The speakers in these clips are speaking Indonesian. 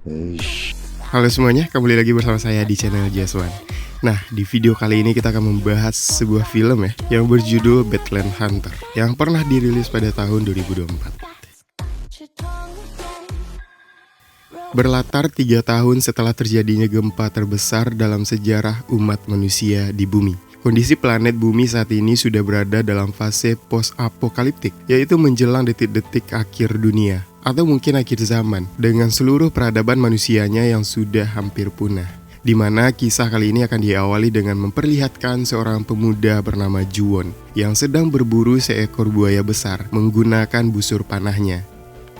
Eish. Halo semuanya, kembali lagi bersama saya di channel Jaswan. Nah, di video kali ini kita akan membahas sebuah film yang berjudul Badland Hunter yang pernah dirilis pada tahun 2024. Berlatar 3 tahun setelah terjadinya gempa terbesar dalam sejarah umat manusia di bumi. Kondisi planet bumi saat ini sudah berada dalam fase post-apokaliptik, yaitu menjelang detik-detik akhir dunia, atau mungkin akhir zaman, dengan seluruh peradaban manusianya yang sudah hampir punah. Di mana kisah kali ini akan diawali dengan memperlihatkan seorang pemuda bernama Juwon yang sedang berburu seekor buaya besar menggunakan busur panahnya.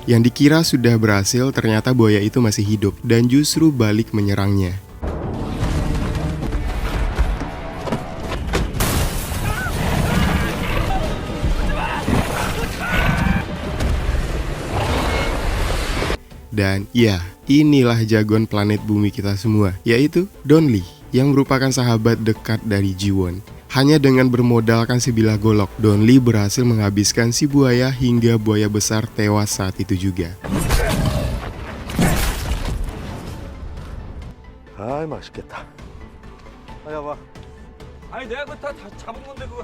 Yang dikira sudah berhasil, ternyata buaya itu masih hidup dan justru balik menyerangnya. Dan ya, inilah jagoan planet bumi kita semua, yaitu Don Lee, yang merupakan sahabat dekat dari Jiwon. Hanya dengan bermodalkan sebilah golok, Don Lee berhasil menghabiskan si buaya hingga buaya besar tewas saat itu juga. 아이 맛있겠다. 야 봐. 아니 내가 그거 다 잡은 건데 그거.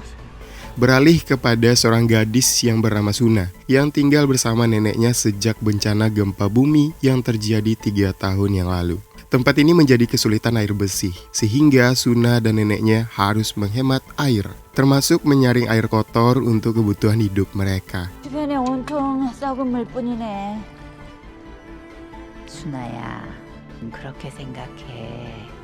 Beralih kepada seorang gadis yang bernama Suna, yang tinggal bersama neneknya sejak bencana gempa bumi yang terjadi 3 tahun yang lalu. Tempat ini menjadi kesulitan air bersih, sehingga Suna dan neneknya harus menghemat air, termasuk menyaring air kotor untuk kebutuhan hidup mereka. 주변에 온통 썩은 물뿐이네. 순아야, 그렇게 생각해.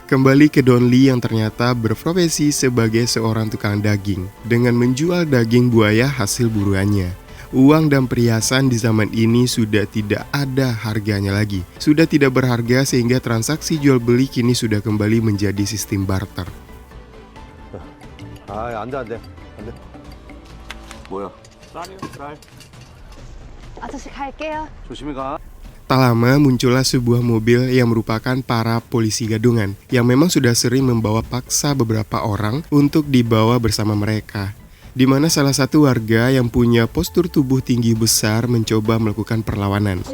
Kembali ke Don Lee yang ternyata berprofesi sebagai seorang tukang daging dengan menjual daging buaya hasil buruannya. Uang dan perhiasan di zaman ini sudah tidak ada harganya lagi. Sudah tidak berharga sehingga transaksi jual beli kini sudah kembali menjadi sistem barter. 아 안돼 안돼 안돼. 뭐야? 쌀이요 쌀. 아저씨 갈게요. 조심히 가. Tak lama muncullah sebuah mobil yang merupakan para polisi gadungan yang memang sudah sering membawa paksa beberapa orang untuk dibawa bersama mereka. Di mana salah satu warga yang punya postur tubuh tinggi besar mencoba melakukan perlawanan.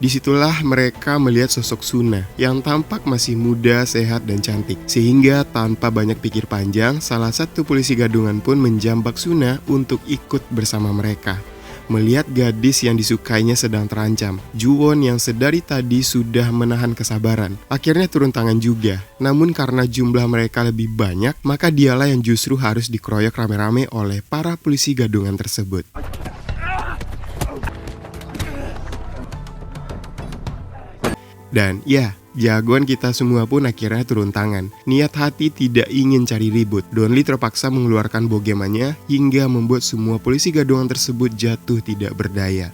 Disitulah mereka melihat sosok Suna yang tampak masih muda, sehat, dan cantik. Sehingga tanpa banyak pikir panjang, salah satu polisi gadungan pun menjambak Suna untuk ikut bersama mereka. Melihat gadis yang disukainya sedang terancam, Juwon yang sedari tadi sudah menahan kesabaran, akhirnya turun tangan juga. Namun karena jumlah mereka lebih banyak, maka dialah yang justru harus dikeroyok rame-rame oleh para polisi gadungan tersebut. Dan ya, jagoan kita semua pun akhirnya turun tangan. Niat hati tidak ingin cari ribut. Don Lee terpaksa mengeluarkan bogemannya hingga membuat semua polisi gadungan tersebut jatuh tidak berdaya.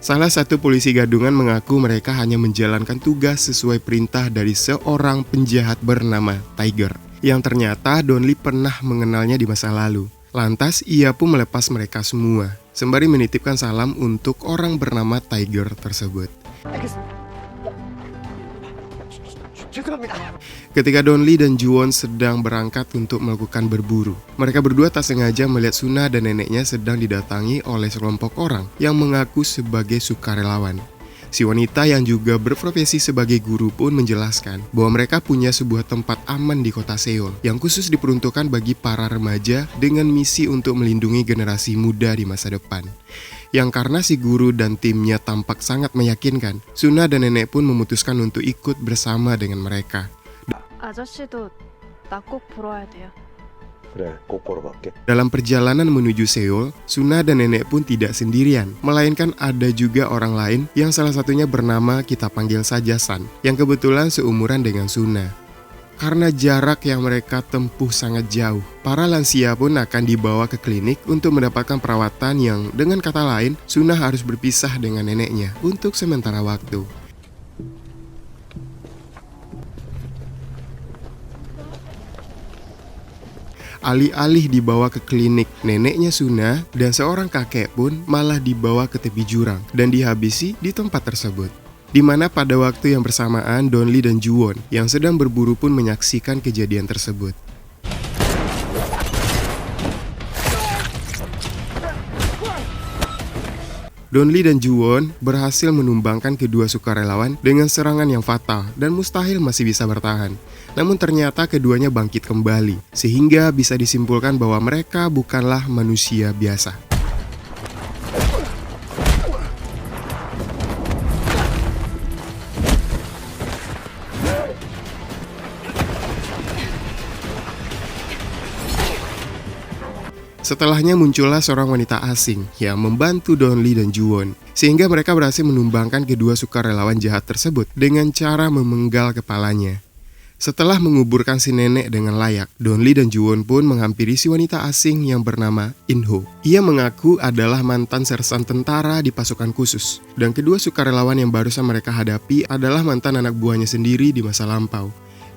Salah satu polisi gadungan mengaku mereka hanya menjalankan tugas sesuai perintah dari seorang penjahat bernama Tiger, yang ternyata Don Lee pernah mengenalnya di masa lalu. Lantas ia pun melepas mereka semua, sembari menitipkan salam untuk orang bernama Tiger tersebut. Ketika Don Lee dan Juwon sedang berangkat untuk melakukan berburu, mereka berdua tak sengaja melihat Suna dan neneknya sedang didatangi oleh sekelompok orang yang mengaku sebagai sukarelawan. Si wanita yang juga berprofesi sebagai guru pun menjelaskan bahwa mereka punya sebuah tempat aman di kota Seoul yang khusus diperuntukkan bagi para remaja dengan misi untuk melindungi generasi muda di masa depan. Yang karena si guru dan timnya tampak sangat meyakinkan, Suna dan nenek pun memutuskan untuk ikut bersama dengan mereka. 아저씨도 나 꼭 보러 와야 돼요. 그래 꼭 보러 갈게. Dalam perjalanan menuju Seoul, Suna dan nenek pun tidak sendirian, melainkan ada juga orang lain yang salah satunya bernama kita panggil saja San, yang kebetulan seumuran dengan Suna. Karena jarak yang mereka tempuh sangat jauh, para lansia pun akan dibawa ke klinik untuk mendapatkan perawatan yang dengan kata lain, Suna harus berpisah dengan neneknya untuk sementara waktu. Alih-alih dibawa ke klinik, neneknya Suna dan seorang kakek pun malah dibawa ke tepi jurang dan dihabisi di tempat tersebut. di mana pada waktu yang bersamaan Don Lee dan Ju-won yang sedang berburu pun menyaksikan kejadian tersebut. Don Lee dan Ju-won berhasil menumbangkan kedua sukarelawan dengan serangan yang fatal dan mustahil masih bisa bertahan. Namun ternyata keduanya bangkit kembali, sehingga bisa disimpulkan bahwa mereka bukanlah manusia biasa. Setelahnya muncullah seorang wanita asing yang membantu Don Lee dan Ju-won, sehingga mereka berhasil menumbangkan kedua sukarelawan jahat tersebut dengan cara memenggal kepalanya. Setelah menguburkan si nenek dengan layak, Don Lee dan Ju-won pun menghampiri si wanita asing yang bernama In-ho. Ia mengaku adalah mantan sersan tentara di pasukan khusus, dan kedua sukarelawan yang barusan mereka hadapi adalah mantan anak buahnya sendiri di masa lampau.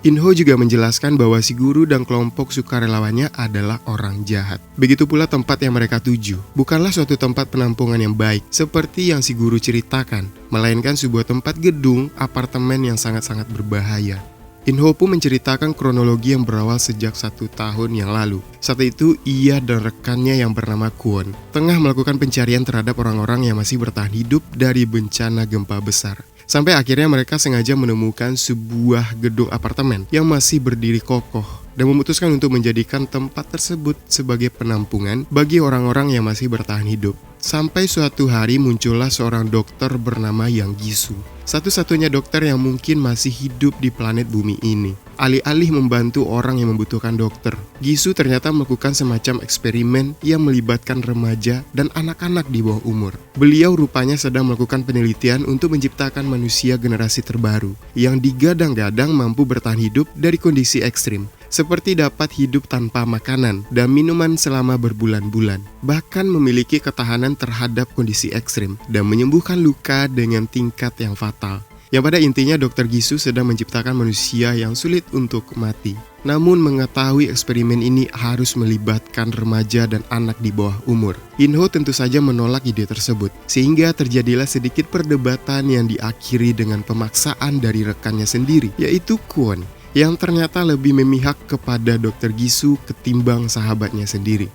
In-ho juga menjelaskan bahwa si guru dan kelompok sukarelawannya adalah orang jahat. Begitu pula tempat yang mereka tuju. Bukanlah suatu tempat penampungan yang baik, seperti yang si guru ceritakan, melainkan sebuah tempat gedung apartemen yang sangat-sangat berbahaya. In-ho pun menceritakan kronologi yang berawal sejak 1 tahun yang lalu. Saat itu, ia dan rekannya yang bernama Kwon tengah melakukan pencarian terhadap orang-orang yang masih bertahan hidup dari bencana gempa besar. Sampai akhirnya mereka sengaja menemukan sebuah gedung apartemen yang masih berdiri kokoh dan memutuskan untuk menjadikan tempat tersebut sebagai penampungan bagi orang-orang yang masih bertahan hidup. Sampai suatu hari muncullah seorang dokter bernama Yang Gisu, satu-satunya dokter yang mungkin masih hidup di planet bumi ini. Alih-alih membantu orang yang membutuhkan dokter, Gisu ternyata melakukan semacam eksperimen yang melibatkan remaja dan anak-anak di bawah umur. Beliau rupanya sedang melakukan penelitian untuk menciptakan manusia generasi terbaru yang digadang-gadang mampu bertahan hidup dari kondisi ekstrim, seperti dapat hidup tanpa makanan dan minuman selama berbulan-bulan, bahkan memiliki ketahanan terhadap kondisi ekstrim dan menyembuhkan luka dengan tingkat yang fatal. Yang pada intinya Dr. Gisu sedang menciptakan manusia yang sulit untuk mati. Namun mengetahui eksperimen ini harus melibatkan remaja dan anak di bawah umur. In-ho tentu saja menolak ide tersebut, sehingga terjadilah sedikit perdebatan yang diakhiri dengan pemaksaan dari rekannya sendiri, yaitu Kwon, yang ternyata lebih memihak kepada Dr. Gisu ketimbang sahabatnya sendiri.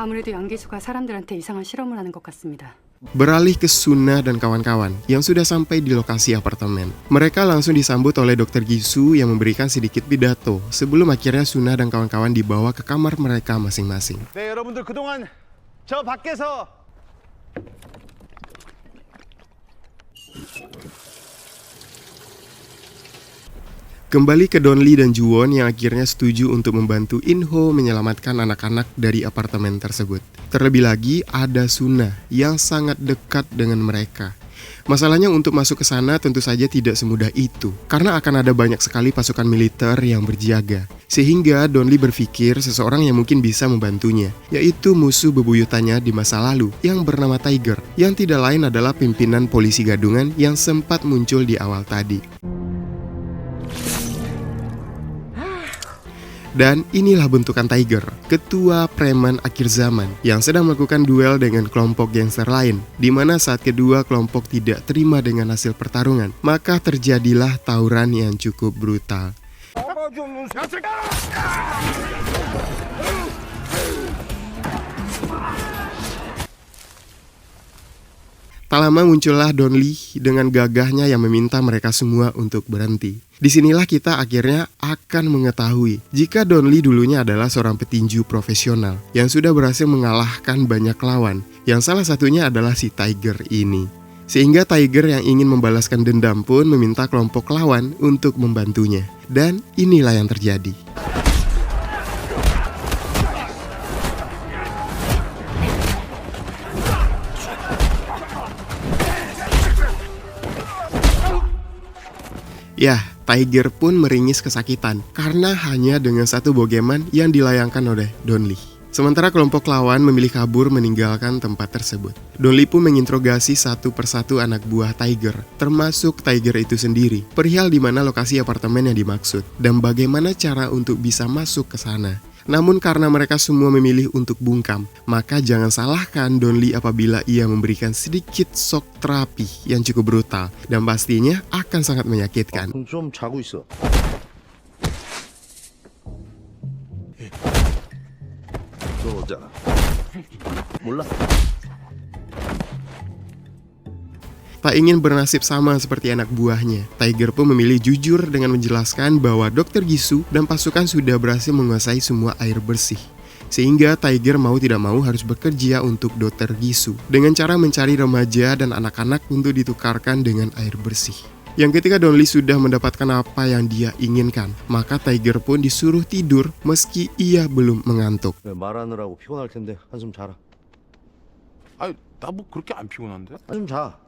아무래도 양기수가 사람들한테 이상한 실험을 하는 것 같습니다. Beralih ke Suna dan kawan-kawan yang sudah sampai di lokasi apartemen. Mereka langsung disambut oleh Dr. Gisu yang memberikan sedikit pidato sebelum akhirnya Suna dan kawan-kawan dibawa ke kamar mereka masing-masing. 네, 여러분들 그동안 저 밖에서 Kembali ke Don Lee dan Ju-won yang akhirnya setuju untuk membantu In-ho menyelamatkan anak-anak dari apartemen tersebut. Terlebih lagi ada Suna yang sangat dekat dengan mereka. Masalahnya untuk masuk ke sana tentu saja tidak semudah itu, karena akan ada banyak sekali pasukan militer yang berjaga. Sehingga Don Lee berpikir seseorang yang mungkin bisa membantunya, yaitu musuh bebuyutannya di masa lalu yang bernama Tiger, yang tidak lain adalah pimpinan polisi gadungan yang sempat muncul di awal tadi. Dan inilah bentukan Tiger, ketua preman akhir zaman yang sedang melakukan duel dengan kelompok gangster lain, di mana saat kedua kelompok tidak terima dengan hasil pertarungan, maka terjadilah tawuran yang cukup brutal. Tak lama muncullah Don Lee dengan gagahnya yang meminta mereka semua untuk berhenti. Disinilah kita akhirnya akan mengetahui jika Don Lee dulunya adalah seorang petinju profesional yang sudah berhasil mengalahkan banyak lawan, yang salah satunya adalah si Tiger ini. Sehingga Tiger yang ingin membalaskan dendam pun meminta kelompok lawan untuk membantunya. Dan inilah yang terjadi. Ya, Tiger pun meringis kesakitan karena hanya dengan satu bogeman yang dilayangkan oleh Don Lee. Sementara kelompok lawan memilih kabur meninggalkan tempat tersebut. Don Lee pun menginterogasi satu persatu anak buah Tiger, termasuk Tiger itu sendiri, perihal di mana lokasi apartemen yang dimaksud dan bagaimana cara untuk bisa masuk ke sana. Namun karena mereka semua memilih untuk bungkam, maka jangan salahkan Don Lee apabila ia memberikan sedikit shock terapi yang cukup brutal dan pastinya akan sangat menyakitkan. 그럼 좀 자고 있어. 너 자. 몰라? Tak ingin bernasib sama seperti anak buahnya, Tiger pun memilih jujur dengan menjelaskan bahwa Dr. Gisu dan pasukan sudah berhasil menguasai semua air bersih. Sehingga Tiger mau tidak mau harus bekerja untuk Dr. Gisu dengan cara mencari remaja dan anak-anak untuk ditukarkan dengan air bersih. Yang ketika Don Lee sudah mendapatkan apa yang dia inginkan, maka Tiger pun disuruh tidur meski ia belum mengantuk. 말하느라고 피곤할 텐데 한숨 자라. 아니 나 뭐 그렇게 안 피곤한데? 한숨 자.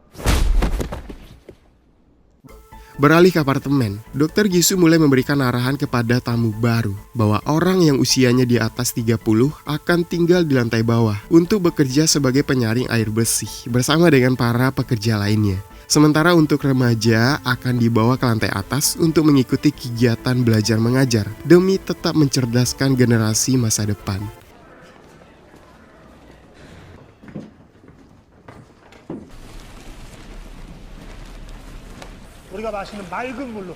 Beralih ke apartemen, Dr. Gisu mulai memberikan arahan kepada tamu baru bahwa orang yang usianya di atas 30 akan tinggal di lantai bawah untuk bekerja sebagai penyaring air bersih bersama dengan para pekerja lainnya. Sementara untuk remaja akan dibawa ke lantai atas untuk mengikuti kegiatan belajar mengajar demi tetap mencerdaskan generasi masa depan. 우리가 마시는 맑은 물로.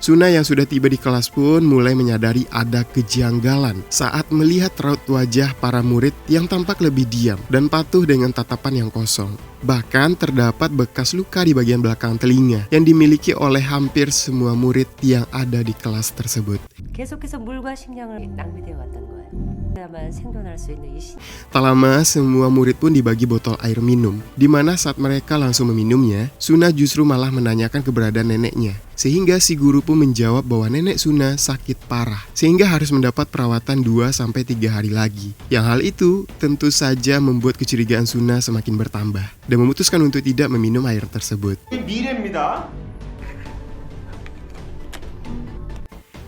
Suna yang sudah tiba di kelas pun mulai menyadari ada kejanggalan saat melihat raut wajah para murid yang tampak lebih diam dan patuh dengan tatapan yang kosong. Bahkan terdapat bekas luka di bagian belakang telinga yang dimiliki oleh hampir semua murid yang ada di kelas tersebut. 계속해서 물과 식량을 낭비되어 왔던 거예요. 그래야만 생존할 수 있는 이 시. Tak lama, semua murid pun dibagi botol air minum, di mana saat mereka langsung meminumnya, Suna justru malah menanyakan keberadaan neneknya. Sehingga si guru pun menjawab bahwa nenek Suna sakit parah, sehingga harus mendapat perawatan 2-3 hari lagi. Yang hal itu tentu saja membuat kecurigaan Suna semakin bertambah, dan memutuskan untuk tidak meminum air tersebut. 미래입니다.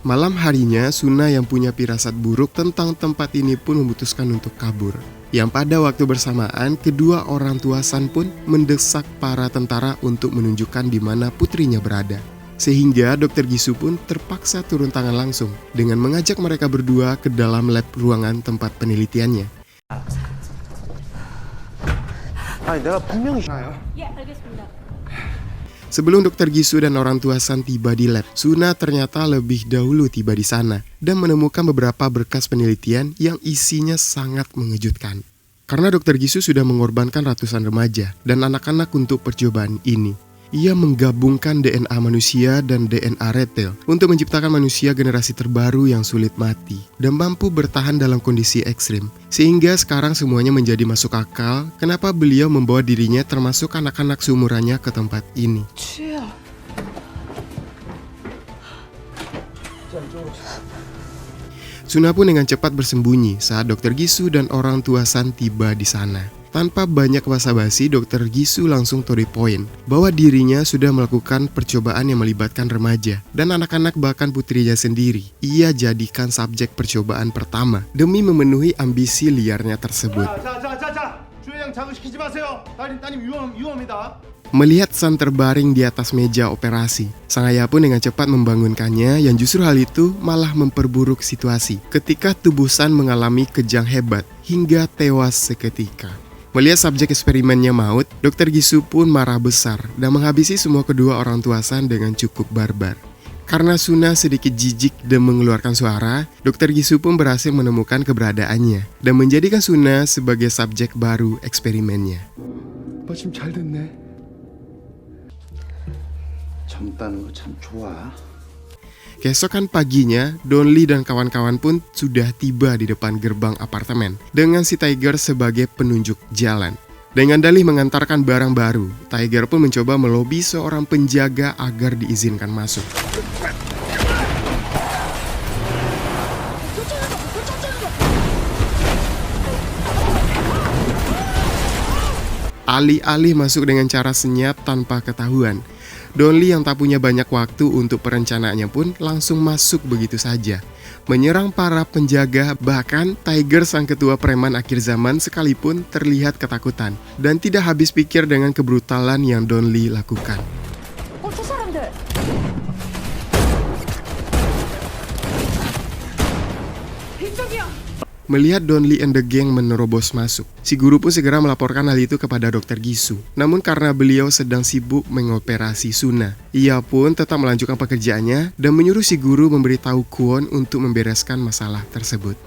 Malam harinya, Suna yang punya firasat buruk tentang tempat ini pun memutuskan untuk kabur. Yang pada waktu bersamaan, kedua orang tua San pun mendesak para tentara untuk menunjukkan di mana putrinya berada. Sehingga Dr. Gisu pun terpaksa turun tangan langsung dengan mengajak mereka berdua ke dalam lab ruangan tempat penelitiannya. 아니 내가 분명히 Sebelum Dr. Gisu dan orang tua San tiba di lab, Suna ternyata lebih dahulu tiba di sana dan menemukan beberapa berkas penelitian yang isinya sangat mengejutkan. Karena Dr. Gisu sudah mengorbankan ratusan remaja dan anak-anak untuk percobaan ini. Ia menggabungkan DNA manusia dan DNA reptil untuk menciptakan manusia generasi terbaru yang sulit mati dan mampu bertahan dalam kondisi ekstrim. Sehingga sekarang semuanya menjadi masuk akal kenapa beliau membawa dirinya termasuk anak-anak seumurannya ke tempat ini. Suna pun dengan cepat bersembunyi saat Dr. Gisu dan orang tua San tiba di sana. Tanpa banyak basa-basi, Dr. Gisu langsung to the point bahwa dirinya sudah melakukan percobaan yang melibatkan remaja dan anak-anak bahkan putrinya sendiri. Ia jadikan subjek percobaan pertama demi memenuhi ambisi liarnya tersebut. 자. 주의장 자극시키지 마세요. 따님 위험합니다. Melihat San terbaring di atas meja operasi, sang ayah pun dengan cepat membangunkannya yang justru hal itu malah memperburuk situasi ketika tubuh San mengalami kejang hebat hingga tewas seketika. Melihat subjek eksperimennya maut, Dr. Gisu pun marah besar dan menghabisi semua kedua orang tua San dengan cukup barbar. Karena Suna sedikit jijik dan mengeluarkan suara, Dr. Gisu pun berhasil menemukan keberadaannya dan menjadikan Suna sebagai subjek baru eksperimennya. 마침 잘 됐네. 젊다는 거 참 좋아. Keesokan paginya, Don Lee dan kawan-kawan pun sudah tiba di depan gerbang apartemen dengan si Tiger sebagai penunjuk jalan. Dengan dalih mengantarkan barang baru, Tiger pun mencoba melobi seorang penjaga agar diizinkan masuk. Alih-alih masuk dengan cara senyap tanpa ketahuan, Don Lee yang tak punya banyak waktu untuk perencanaannya pun langsung masuk begitu saja, menyerang para penjaga. Bahkan Tiger sang ketua preman akhir zaman sekalipun terlihat ketakutan dan tidak habis pikir dengan kebrutalan yang Don Lee lakukan. 저 사람들. Melihat Don Lee and the gang menerobos masuk, si guru pun segera melaporkan hal itu kepada Dr. Gisu. Namun karena beliau sedang sibuk mengoperasi Suna, ia pun tetap melanjutkan pekerjaannya dan menyuruh si guru memberitahu Kwon untuk membereskan masalah tersebut.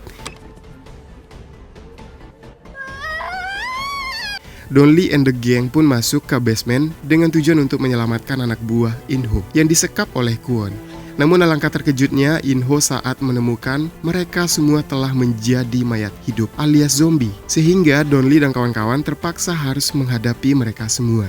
Don Lee and the gang pun masuk ke basement dengan tujuan untuk menyelamatkan anak buah In-ho yang disekap oleh Kwon. Namun alangkah terkejutnya In-ho saat menemukan mereka semua telah menjadi mayat hidup alias zombie, sehingga Don Lee dan kawan-kawan terpaksa harus menghadapi mereka semua.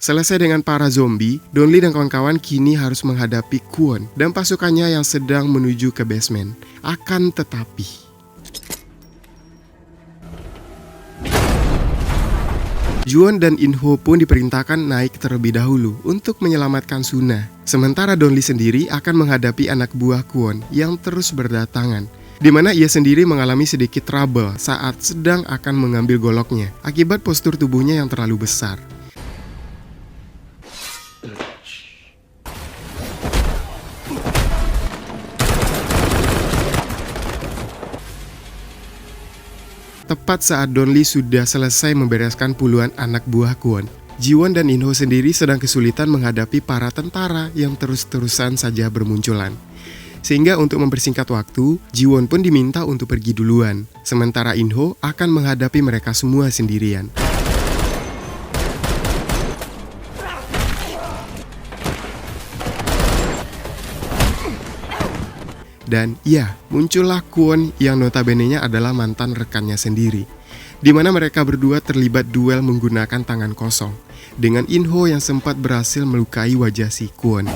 Selesai dengan para zombie, Don Lee dan kawan-kawan kini harus menghadapi Kwon dan pasukannya yang sedang menuju ke basement. Akan tetapi, Juwon dan In-ho pun diperintahkan naik terlebih dahulu untuk menyelamatkan Suna. Sementara Don Lee sendiri akan menghadapi anak buah Kwon yang terus berdatangan, di mana ia sendiri mengalami sedikit trouble saat sedang akan mengambil goloknya akibat postur tubuhnya yang terlalu besar. Tepat saat Don Lee sudah selesai membereskan puluhan anak buah Kwon, Jiwon dan In-ho sendiri sedang kesulitan menghadapi para tentara yang terus-terusan saja bermunculan. Sehingga untuk mempersingkat waktu, Jiwon pun diminta untuk pergi duluan, sementara In-ho akan menghadapi mereka semua sendirian. Dan ya, muncullah Kwon yang notabene-nya adalah mantan rekannya sendiri, di mana mereka berdua terlibat duel menggunakan tangan kosong, dengan In-ho yang sempat berhasil melukai wajah si Kwon.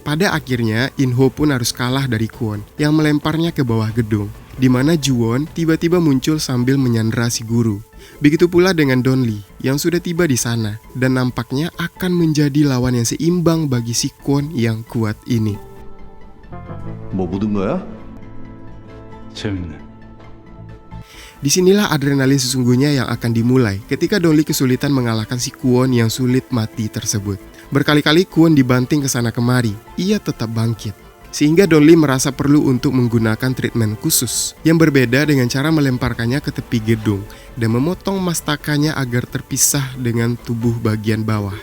Pada akhirnya, In-ho pun harus kalah dari Kwon yang melemparnya ke bawah gedung, di mana Juwon tiba-tiba muncul sambil menyandera si guru. Begitu pula dengan Don Lee yang sudah tiba di sana dan nampaknya akan menjadi lawan yang seimbang bagi si Kwon yang kuat ini. 뭐 묻은 거야? 재밌네. Disinilah adrenalin sesungguhnya yang akan dimulai ketika Don Lee kesulitan mengalahkan si Kwon yang sulit mati tersebut. Berkali-kali Kwon dibanting ke sana kemari, ia tetap bangkit. Sehingga Don Lee merasa perlu untuk menggunakan treatment khusus yang berbeda dengan cara melemparkannya ke tepi gedung dan memotong mastakannya agar terpisah dengan tubuh bagian bawah.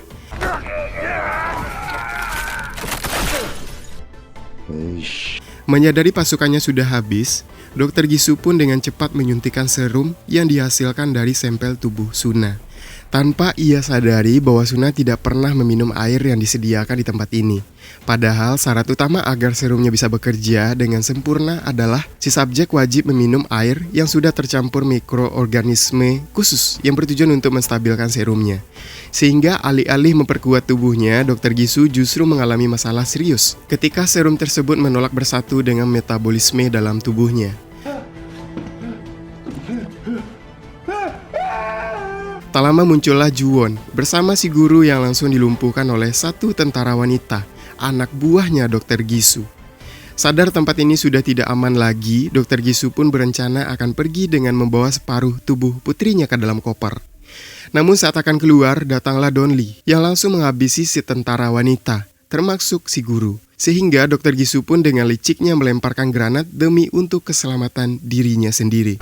Menyadari pasukannya sudah habis, Dr. Gisu pun dengan cepat menyuntikkan serum yang dihasilkan dari sampel tubuh Suna. Tanpa ia sadari bahwa Suna tidak pernah meminum air yang disediakan di tempat ini. Padahal syarat utama agar serumnya bisa bekerja dengan sempurna adalah si subjek wajib meminum air yang sudah tercampur mikroorganisme khusus yang bertujuan untuk menstabilkan serumnya. Sehingga alih-alih memperkuat tubuhnya, Dr. Gisu justru mengalami masalah serius ketika serum tersebut menolak bersatu dengan metabolisme dalam tubuhnya. Tak lama muncullah Juwon bersama si guru yang langsung dilumpuhkan oleh satu tentara wanita, anak buahnya Dr. Gisu. Sadar tempat ini sudah tidak aman lagi, Dr. Gisu pun berencana akan pergi dengan membawa separuh tubuh putrinya ke dalam koper. Namun saat akan keluar, datanglah Don Lee yang langsung menghabisi si tentara wanita, termasuk si guru. Sehingga Dr. Gisu pun dengan liciknya melemparkan granat demi untuk keselamatan dirinya sendiri.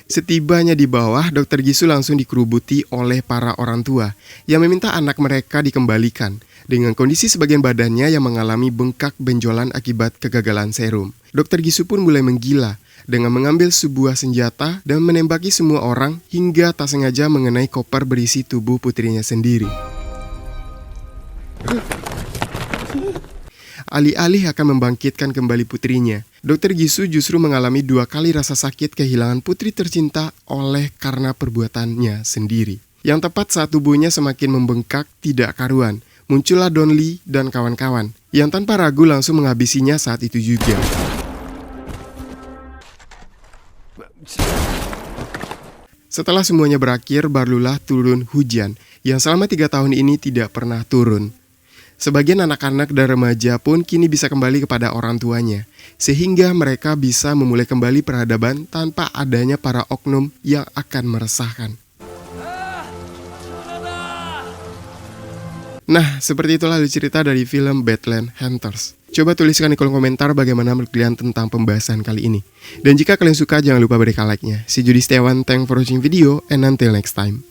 Setibanya di bawah, Dr. Gisu langsung dikerubuti oleh para orang tua yang meminta anak mereka dikembalikan dengan kondisi sebagian badannya yang mengalami bengkak benjolan akibat kegagalan serum. Dr. Gisu pun mulai menggila dengan mengambil sebuah senjata dan menembaki semua orang hingga tak sengaja mengenai koper berisi tubuh putrinya sendiri. Alih-alih akan membangkitkan kembali putrinya, Dr. Gisu justru mengalami 2 kali rasa sakit kehilangan putri tercinta oleh karena perbuatannya sendiri. Yang tepat saat tubuhnya semakin membengkak tidak karuan, muncullah Don Lee dan kawan-kawan yang tanpa ragu langsung menghabisinya saat itu juga. Setelah semuanya berakhir, barulah turun hujan yang selama 3 tahun ini tidak pernah turun. Sebagian anak-anak dan remaja pun kini bisa kembali kepada orang tuanya, sehingga mereka bisa memulai kembali peradaban tanpa adanya para oknum yang akan meresahkan. Nah, seperti itulah cerita dari film Badlands Hunters. Coba tuliskan di kolom komentar bagaimana menurut kalian tentang pembahasan kali ini. Dan jika kalian suka, jangan lupa berikan like-nya. Si Judi Setiawan, thanks for watching video, and until next time.